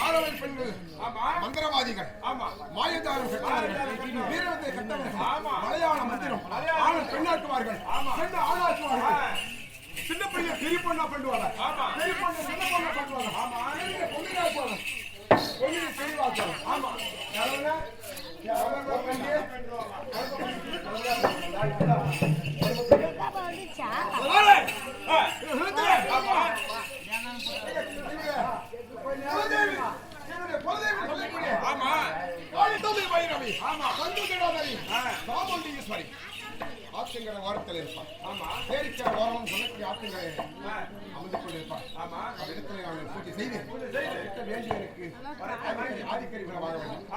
ஆரவல் பெண்கள் மந்திரவாதிகள் மாயதாரம் வீரத்தை கட்டவர்கள் மலையாள மந்திரம் ஆண் பெண்ணாக்குவார்கள் பெண் ஆளாக்குவார்கள் சின்ன பையன் பெரிய பொண்ணா பண்ணுவாங்க பெரிய பொண்ணு சின்ன பொண்ணா பண்ணுவாங்க பொண்ணுங்க பொண்ணு தெளிவாக்குவாங்க ஆமா ஆத்துங்கிற வாரத்தில் இருப்பான் பேரிச்ச ஓரம் சொல்லி ஆத்துங்களை அமர்ந்து கொண்டிருப்பான் இடத்துல அவனை பூஜை செய்து வேண்டியவருக்கு ஆதிக்கரிகளை வாழ வேண்டும்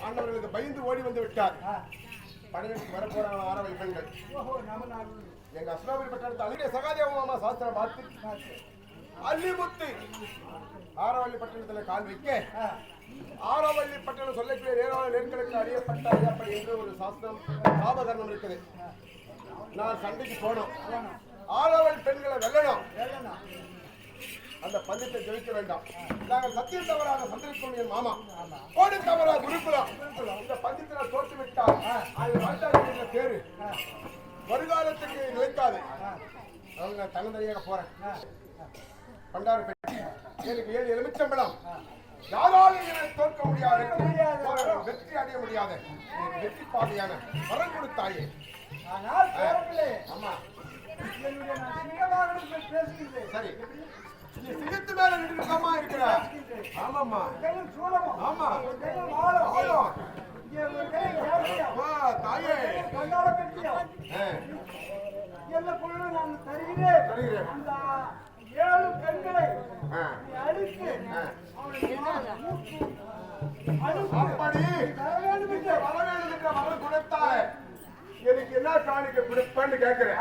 ஆண்டவர்களுக்கு பயந்து ஓடி வந்து விட்டார். பணிகளுக்கு வரப்போறாங்க ஆரவல் பெண்கள். எங்க அஸ்லாபுரி பட்டணத்தை அழகிய சகாதேவ மாமா சாஸ்திரம் பார்த்து அல்லிமுத்து ஆரவல்லி பட்டணத்துல கால் வைக்க ஆரவல்லி பட்டணம் சொல்லக்கூடிய ஏராள நெருக்களுக்கு அறியப்பட்டார் அப்படி என்று ஒரு சாஸ்திரம் சாபகரணம் இருக்குது. நான் சண்டைக்கு போனோம், ஆரவல் பெண்களை வெல்லணும், அந்த பந்தத்தை ஜெயிக்க வேண்டாம். நாங்கள் சத்தியம் தவறாக சந்திரிக்கும் என் மாமா கோடி தவறாக குருகுலம் இந்த பந்தத்தில் தோற்று விட்டால் அது வாழ்ந்தாங்க பேரு வருகாலத்துக்கு நிலைக்காது. அவங்க தன்னந்தனியாக போறேன். பண்டார பெட்டி எனக்கு 7 எலுமிச்சம்பழம் யாராலும் என்னை தோற்க முடியாது, வெற்றி அடைய முடியாது. வெற்றி பாதையான வரம் கொடுத்தாயே. ஆமா சரி, நீ சிங்கத்து மேல நின்றுமா இருக்கிற? ஆமாம்மா ஆமா தாயே நல்ல பொருளை நான் தருகிறேன். அந்த 7 பெண்களை அடித்து அப்படி வர வேண்டும் என்ற வரம் கொடுத்தாலே எனக்கு என்ன காணிக்க கொடுப்பேன்னு கேட்கிறேன்.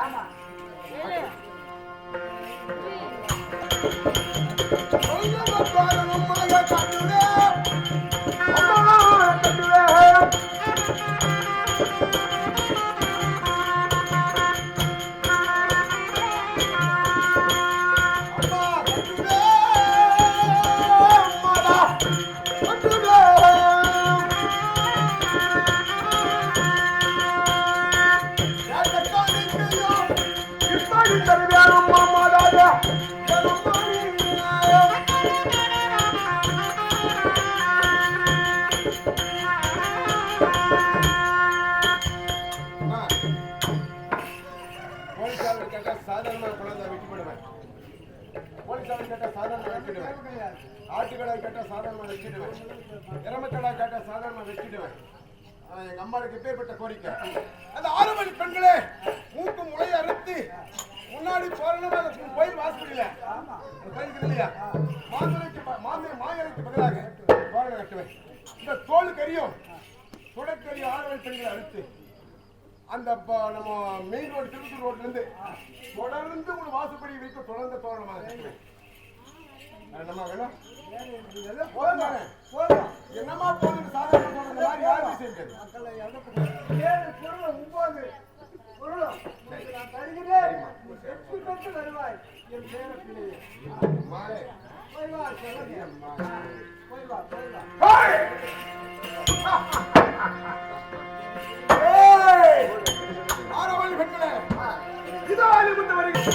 ஆட்டுக்கடை கேட்டா சாதாரணமா வச்சிடுவேன், எரமக்கடை கேட்டா சாதாரணமா வச்சிடுவேன். எங்க அம்மாவுக்கு எப்பேற்பட்ட கோரிக்கை, அந்த 6 மணி பெண்களே மூக்கு முளைய அறுத்து முன்னாடி போறணுமா கோயில் வாசப்படியில கோயிலுக்கு இல்லையா மாயலைக்கு பதிலாக தோரணை கட்டுவேன். இந்த தோல் கரியும் தொடக்கரியும் 6 மணி பெண்களை அறுத்து அந்த நம்ம மெயின் ரோடு திருப்பூர் ரோட்ல இருந்து தொடர்ந்து ஒரு வாசப்படி வைக்க தொடர்ந்து தோரணமாக கட்டுவேன். என்னமா வேணும்? என்னமா போகுது சாதாரண போன மாதிரி யாரும் செய்யாது. 7 பொருள் 9 பொருளும் நான் தருகிறேன். எப்படி பெற்று வருவாய் என் பேர பிள்ளையே. போய் வா போய் வா ஆரவழி பெண்களே இதோ அழிமுத்து வருகிறேன்.